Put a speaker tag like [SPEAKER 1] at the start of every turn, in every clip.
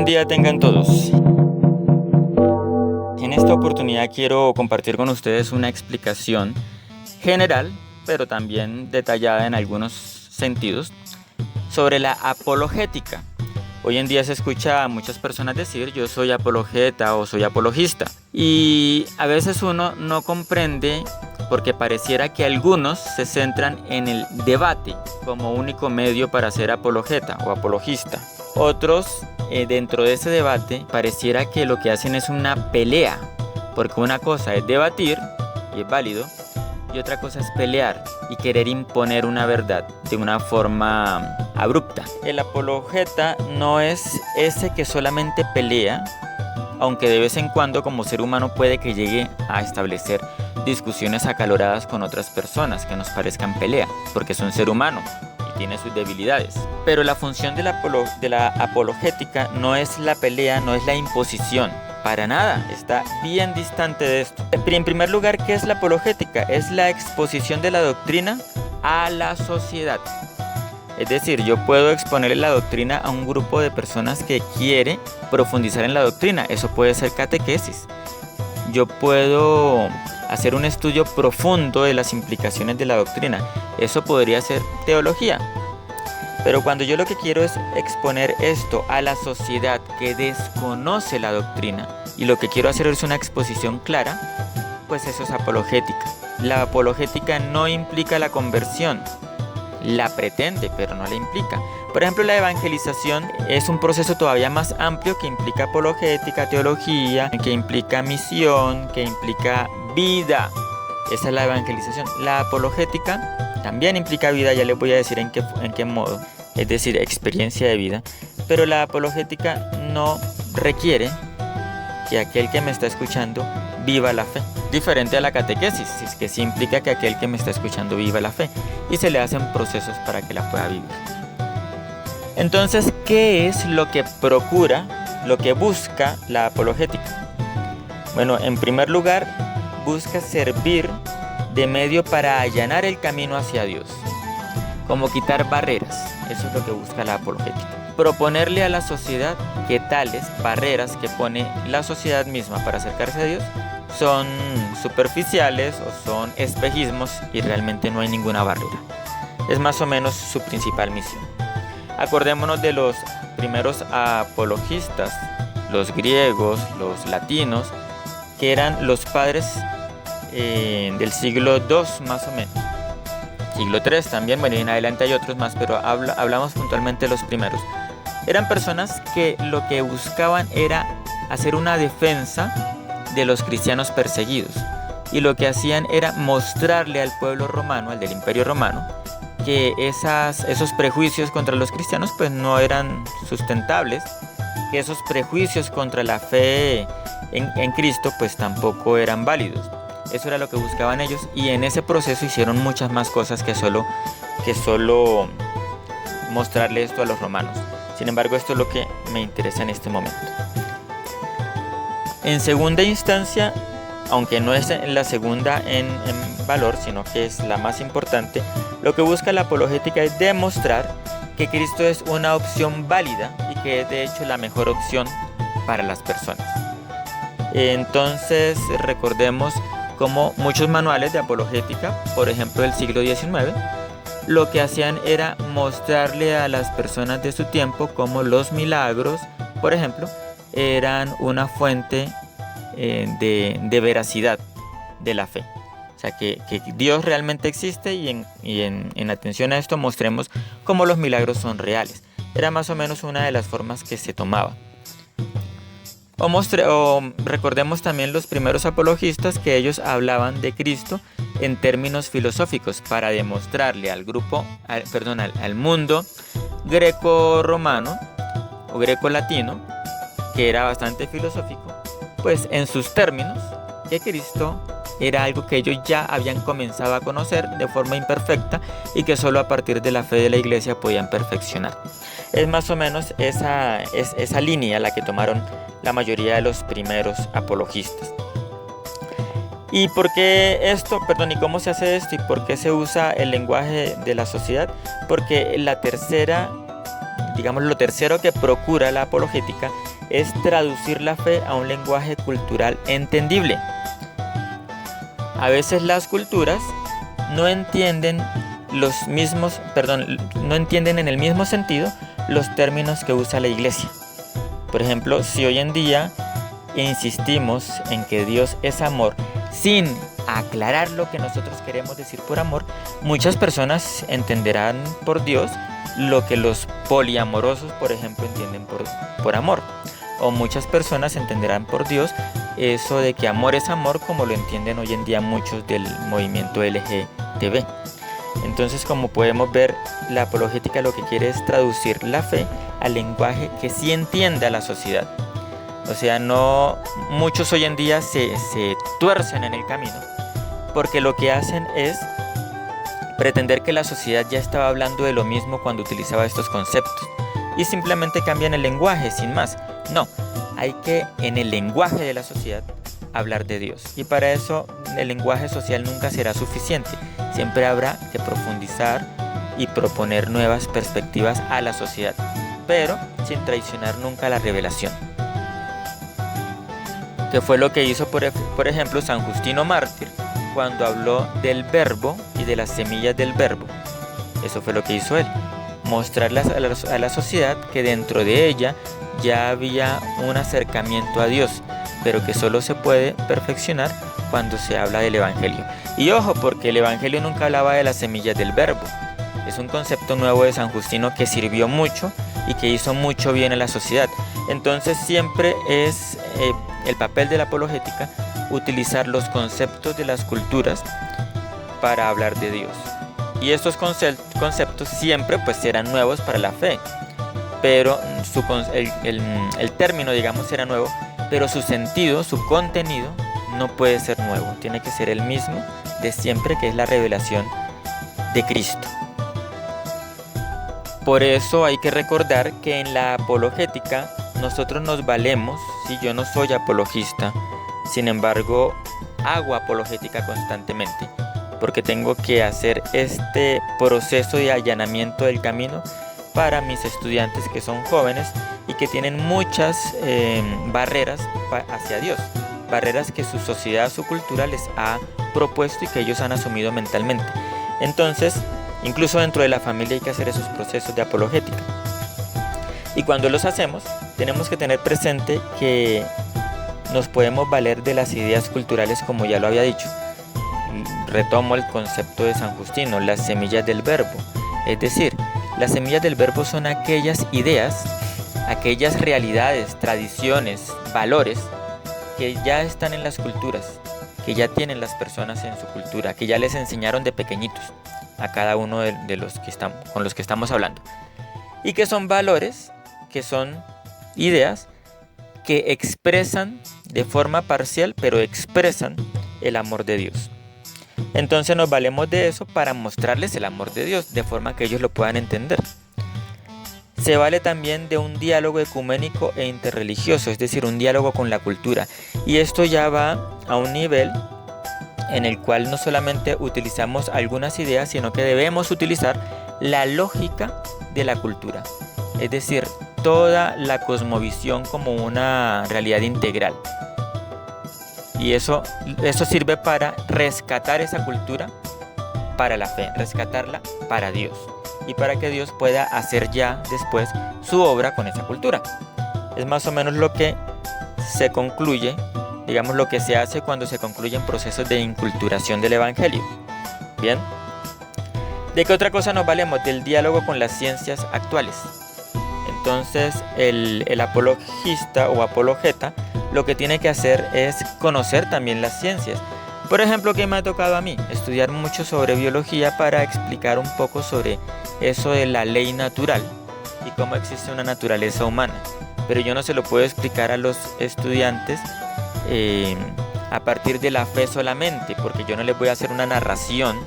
[SPEAKER 1] Buen día tengan todos. En esta oportunidad quiero compartir con ustedes una explicación general, pero también detallada en algunos sentidos, sobre la apologética. Hoy en día se escucha a muchas personas decir yo soy apologeta o soy apologista, y a veces uno no comprende porque pareciera que algunos se centran en el debate como único medio para ser apologeta o apologista. Otros, dentro de ese debate, pareciera que lo que hacen es una pelea, porque una cosa es debatir, y es válido, y otra cosa es pelear y querer imponer una verdad de una forma abrupta. El apologeta no es ese que solamente pelea, aunque de vez en cuando como ser humano puede que llegue a establecer discusiones acaloradas con otras personas que nos parezcan pelea, porque es un ser humano y tiene sus debilidades. Pero la función de la apologética no es la pelea, no es la imposición. Para nada, está bien distante de esto. En primer lugar, ¿qué es la apologética? Es la exposición de la doctrina a la sociedad. Es decir, yo puedo exponerle la doctrina a un grupo de personas que quiere profundizar en la doctrina. Eso puede ser catequesis. Yo puedo hacer un estudio profundo de las implicaciones de la doctrina. Eso podría ser teología. Pero cuando yo lo que quiero es exponer esto a la sociedad que desconoce la doctrina y lo que quiero hacer es una exposición clara, pues eso es apologética. La apologética no implica la conversión. La pretende, pero no la implica. Por ejemplo, la evangelización es un proceso todavía más amplio que implica apologética, teología, que implica misión, que implica vida. Esa es la evangelización. La apologética también implica vida, ya les voy a decir en qué modo, es decir, experiencia de vida. Pero la apologética no requiere que aquel que me está escuchando viva la fe. Diferente a la catequesis, que sí implica que aquel que me está escuchando viva la fe y se le hacen procesos para que la pueda vivir. Entonces, ¿qué es lo que procura, lo que busca la apologética? Bueno, en primer lugar, busca servir de medio para allanar el camino hacia Dios, como quitar barreras. Eso es lo que busca la apologética. Proponerle a la sociedad que tales barreras que pone la sociedad misma para acercarse a Dios son superficiales o son espejismos y realmente no hay ninguna barrera. Es más o menos su principal misión. Acordémonos de los primeros apologistas, los griegos, los latinos, que eran los padres del siglo II más o menos. Siglo III también, bueno, y en adelante hay otros más, pero hablamos puntualmente de los primeros. Eran personas que lo que buscaban era hacer una defensa de los cristianos perseguidos, y lo que hacían era mostrarle al pueblo romano, al del Imperio Romano, que esos prejuicios contra los cristianos pues no eran sustentables, que esos prejuicios contra la fe en Cristo pues tampoco eran válidos. Eso era lo que buscaban ellos, y en ese proceso hicieron muchas más cosas que solo mostrarle esto a los romanos. Sin embargo, esto es lo que me interesa en este momento. En segunda instancia, aunque no es la segunda en valor, sino que es la más importante, lo que busca la apologética es demostrar que Cristo es una opción válida y que es de hecho la mejor opción para las personas. Entonces, recordemos como muchos manuales de apologética, por ejemplo del siglo XIX, lo que hacían era mostrarle a las personas de su tiempo cómo los milagros, por ejemplo, eran una fuente de veracidad de la fe. O sea, que Dios realmente existe, y en atención a esto mostremos cómo los milagros son reales. Era más o menos una de las formas que se tomaba. O recordemos también los primeros apologistas, que ellos hablaban de Cristo en términos filosóficos para demostrarle al mundo greco-romano o greco-latino, que era bastante filosófico, pues en sus términos, que Cristo era algo que ellos ya habían comenzado a conocer de forma imperfecta y que solo a partir de la fe de la iglesia podían perfeccionar. Es más o menos esa línea la que tomaron la mayoría de los primeros apologistas. ¿Y por qué esto? ¿Y cómo se hace esto? ¿Y por qué se usa el lenguaje de la sociedad? Porque lo tercero que procura la apologética es traducir la fe a un lenguaje cultural entendible. A veces las culturas no entienden no entienden en el mismo sentido los términos que usa la Iglesia. Por ejemplo, si hoy en día insistimos en que Dios es amor sin aclarar lo que nosotros queremos decir por amor, muchas personas entenderán por Dios lo que los poliamorosos, por ejemplo, entienden por amor. O muchas personas entenderán por Dios eso de que amor es amor, como lo entienden hoy en día muchos del movimiento LGTB. Entonces, como podemos ver, la apologética lo que quiere es traducir la fe al lenguaje que sí entienda la sociedad. O sea, no muchos hoy en día se tuercen en el camino, porque lo que hacen es pretender que la sociedad ya estaba hablando de lo mismo cuando utilizaba estos conceptos, y simplemente cambian el lenguaje, sin más. No, hay que en el lenguaje de la sociedad hablar de Dios, y para eso el lenguaje social nunca será suficiente. Siempre habrá que profundizar y proponer nuevas perspectivas a la sociedad, pero sin traicionar nunca la revelación, que fue lo que hizo por ejemplo San Justino Mártir cuando habló del verbo y de las semillas del verbo. Eso fue lo que hizo él, mostrarlas a la sociedad que dentro de ella ya había un acercamiento a Dios, pero que solo se puede perfeccionar cuando se habla del Evangelio. Y ojo, porque el Evangelio nunca hablaba de las semillas del verbo. Es un concepto nuevo de San Justino que sirvió mucho y que hizo mucho bien a la sociedad. Entonces siempre es el papel de la apologética utilizar los conceptos de las culturas para hablar de Dios. Y estos conceptos siempre pues serán nuevos para la fe, pero el término, digamos, será nuevo, pero su sentido, su contenido no puede ser nuevo, tiene que ser el mismo de siempre, que es la revelación de Cristo. Por eso hay que recordar que en la apologética nosotros nos valemos. Si yo no soy apologista, sin embargo hago apologética constantemente, porque tengo que hacer este proceso de allanamiento del camino para mis estudiantes que son jóvenes y que tienen muchas barreras hacia Dios, barreras que su sociedad, su cultura les ha propuesto y que ellos han asumido mentalmente. Entonces, incluso dentro de la familia hay que hacer esos procesos de apologética. Y cuando los hacemos, tenemos que tener presente que nos podemos valer de las ideas culturales, como ya lo había dicho. Retomo el concepto de San Justino, las semillas del verbo. Es decir, las semillas del verbo son aquellas ideas, aquellas realidades, tradiciones, valores que ya están en las culturas, que ya tienen las personas en su cultura, que ya les enseñaron de pequeñitos a cada uno de los que con los que estamos hablando. Y que son valores, que son ideas que expresan de forma parcial, pero expresan el amor de Dios. Entonces nos valemos de eso para mostrarles el amor de Dios, de forma que ellos lo puedan entender. Se vale también de un diálogo ecuménico e interreligioso, es decir, un diálogo con la cultura. Y esto ya va a un nivel en el cual no solamente utilizamos algunas ideas, sino que debemos utilizar la lógica de la cultura. Es decir, toda la cosmovisión como una realidad integral. Y eso sirve para rescatar esa cultura para la fe, rescatarla para Dios, y para que Dios pueda hacer ya después su obra con esa cultura. Es más o menos lo que se concluye, digamos, lo que se hace cuando se concluyen procesos de inculturación del Evangelio. Bien, ¿de qué otra cosa nos valemos? Del diálogo con las ciencias actuales. Entonces el apologista o apologeta lo que tiene que hacer es conocer también las ciencias. Por ejemplo, ¿qué me ha tocado a mí? Estudiar mucho sobre biología para explicar un poco sobre eso de la ley natural y cómo existe una naturaleza humana. Pero yo no se lo puedo explicar a los estudiantes a partir de la fe solamente, porque yo no les voy a hacer una narración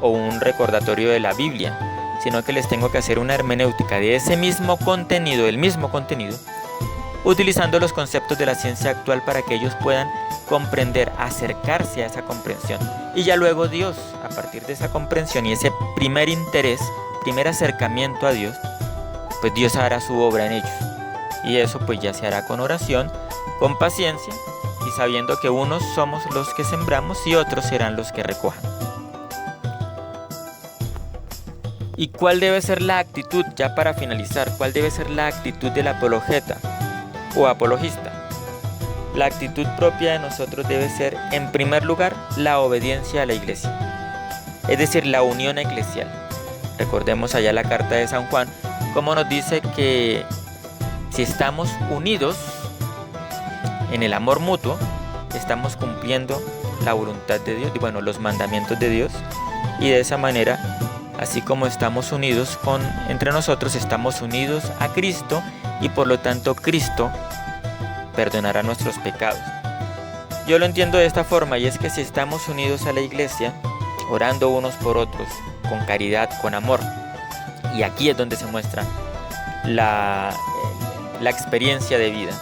[SPEAKER 1] o un recordatorio de la Biblia, sino que les tengo que hacer una hermenéutica de ese mismo contenido, el mismo contenido, utilizando los conceptos de la ciencia actual para que ellos puedan comprender, acercarse a esa comprensión. Y ya luego Dios, a partir de esa comprensión y ese primer interés, primer acercamiento a Dios, pues Dios hará su obra en ellos. Y eso pues ya se hará con oración, con paciencia y sabiendo que unos somos los que sembramos y otros serán los que recojan. ¿Y cuál debe ser la actitud, ya para finalizar, cuál debe ser la actitud del apologeta o apologista? La actitud propia de nosotros debe ser, en primer lugar, la obediencia a la iglesia, es decir, la unión eclesial. Recordemos allá la carta de San Juan, como nos dice que si estamos unidos en el amor mutuo, estamos cumpliendo la voluntad de Dios, bueno, los mandamientos de Dios, y de esa manera, así como estamos unidos entre nosotros, estamos unidos a Cristo, y por lo tanto Cristo perdonará nuestros pecados. Yo lo entiendo de esta forma, y es que si estamos unidos a la iglesia, orando unos por otros, con caridad, con amor, y aquí es donde se muestra la experiencia de vida.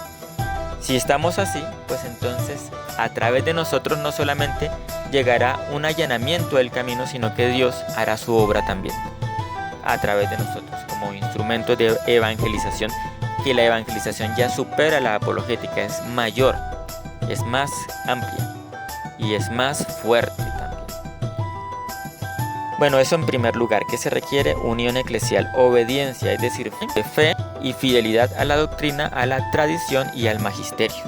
[SPEAKER 1] Si estamos así, pues entonces a través de nosotros no solamente llegará un allanamiento del camino, sino que Dios hará su obra también a través de nosotros como instrumento de evangelización, que la evangelización ya supera la apologética, es mayor, es más amplia y es más fuerte también. Bueno, eso en primer lugar, que se requiere unión eclesial, obediencia, es decir, fe y fidelidad a la doctrina, a la tradición y al magisterio.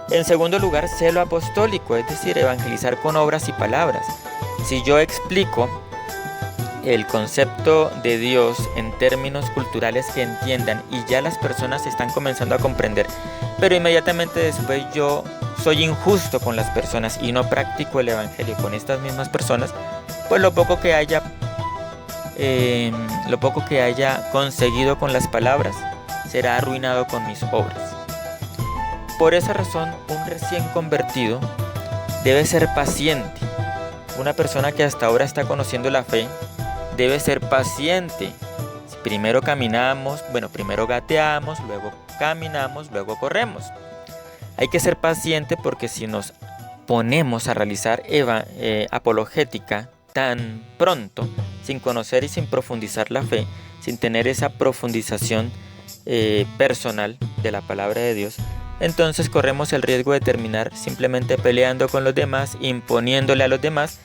[SPEAKER 1] En segundo lugar, celo apostólico, es decir, evangelizar con obras y palabras. Si yo explico el concepto de Dios en términos culturales que entiendan y ya las personas están comenzando a comprender, pero inmediatamente después yo soy injusto con las personas y no practico el evangelio con estas mismas personas, pues lo poco que haya conseguido con las palabras será arruinado con mis obras. Por esa razón, un recién convertido debe ser paciente. Una persona que hasta ahora está conociendo la fe debe ser paciente. Primero gateamos, luego caminamos, luego corremos. Hay que ser paciente porque si nos ponemos a realizar apologética tan pronto, sin conocer y sin profundizar la fe, sin tener esa profundización personal de la palabra de Dios, entonces corremos el riesgo de terminar simplemente peleando con los demás, imponiéndole a los demás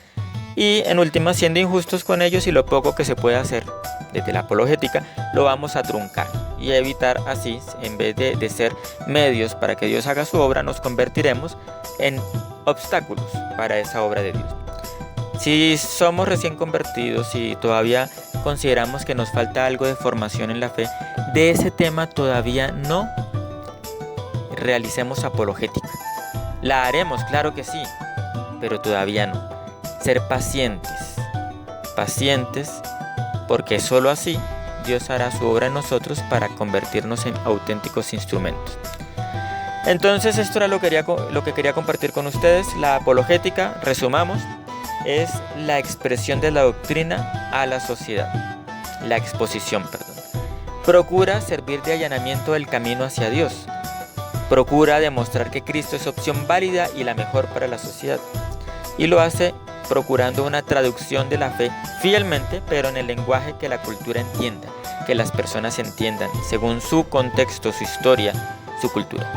[SPEAKER 1] y en última siendo injustos con ellos, y lo poco que se puede hacer desde la apologética lo vamos a truncar y a evitar así, en vez de ser medios para que Dios haga su obra, nos convertiremos en obstáculos para esa obra de Dios. Si somos recién convertidos y todavía consideramos que nos falta algo de formación en la fe, de ese tema todavía no realicemos apologética. La haremos, claro que sí, pero todavía no. Ser pacientes, porque solo así Dios hará su obra en nosotros para convertirnos en auténticos instrumentos. Entonces esto era lo que quería compartir con ustedes. La apologética, resumamos, es la expresión de la doctrina a la sociedad, la exposición, Procura servir de allanamiento del camino hacia Dios. Procura demostrar que Cristo es opción válida y la mejor para la sociedad. Y lo hace procurando una traducción de la fe fielmente, pero en el lenguaje que la cultura entienda, que las personas entiendan, según su contexto, su historia, su cultura.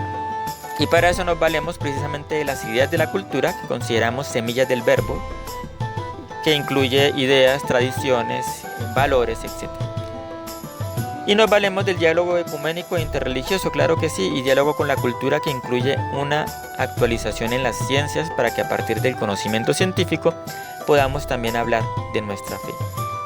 [SPEAKER 1] Y para eso nos valemos precisamente de las ideas de la cultura, que consideramos semillas del verbo, que incluye ideas, tradiciones, valores, etc. Y nos valemos del diálogo ecuménico e interreligioso, claro que sí, y diálogo con la cultura, que incluye una actualización en las ciencias para que a partir del conocimiento científico podamos también hablar de nuestra fe.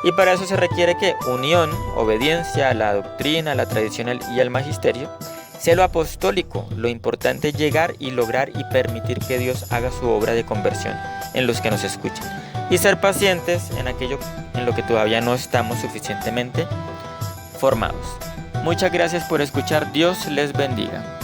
[SPEAKER 1] Y para eso se requiere que unión, obediencia a la doctrina, a la tradición y al magisterio, celo apostólico. Lo importante es llegar y lograr y permitir que Dios haga su obra de conversión en los que nos escuchan. Y ser pacientes en aquello en lo que todavía no estamos suficientemente formados. Muchas gracias por escuchar. Dios les bendiga.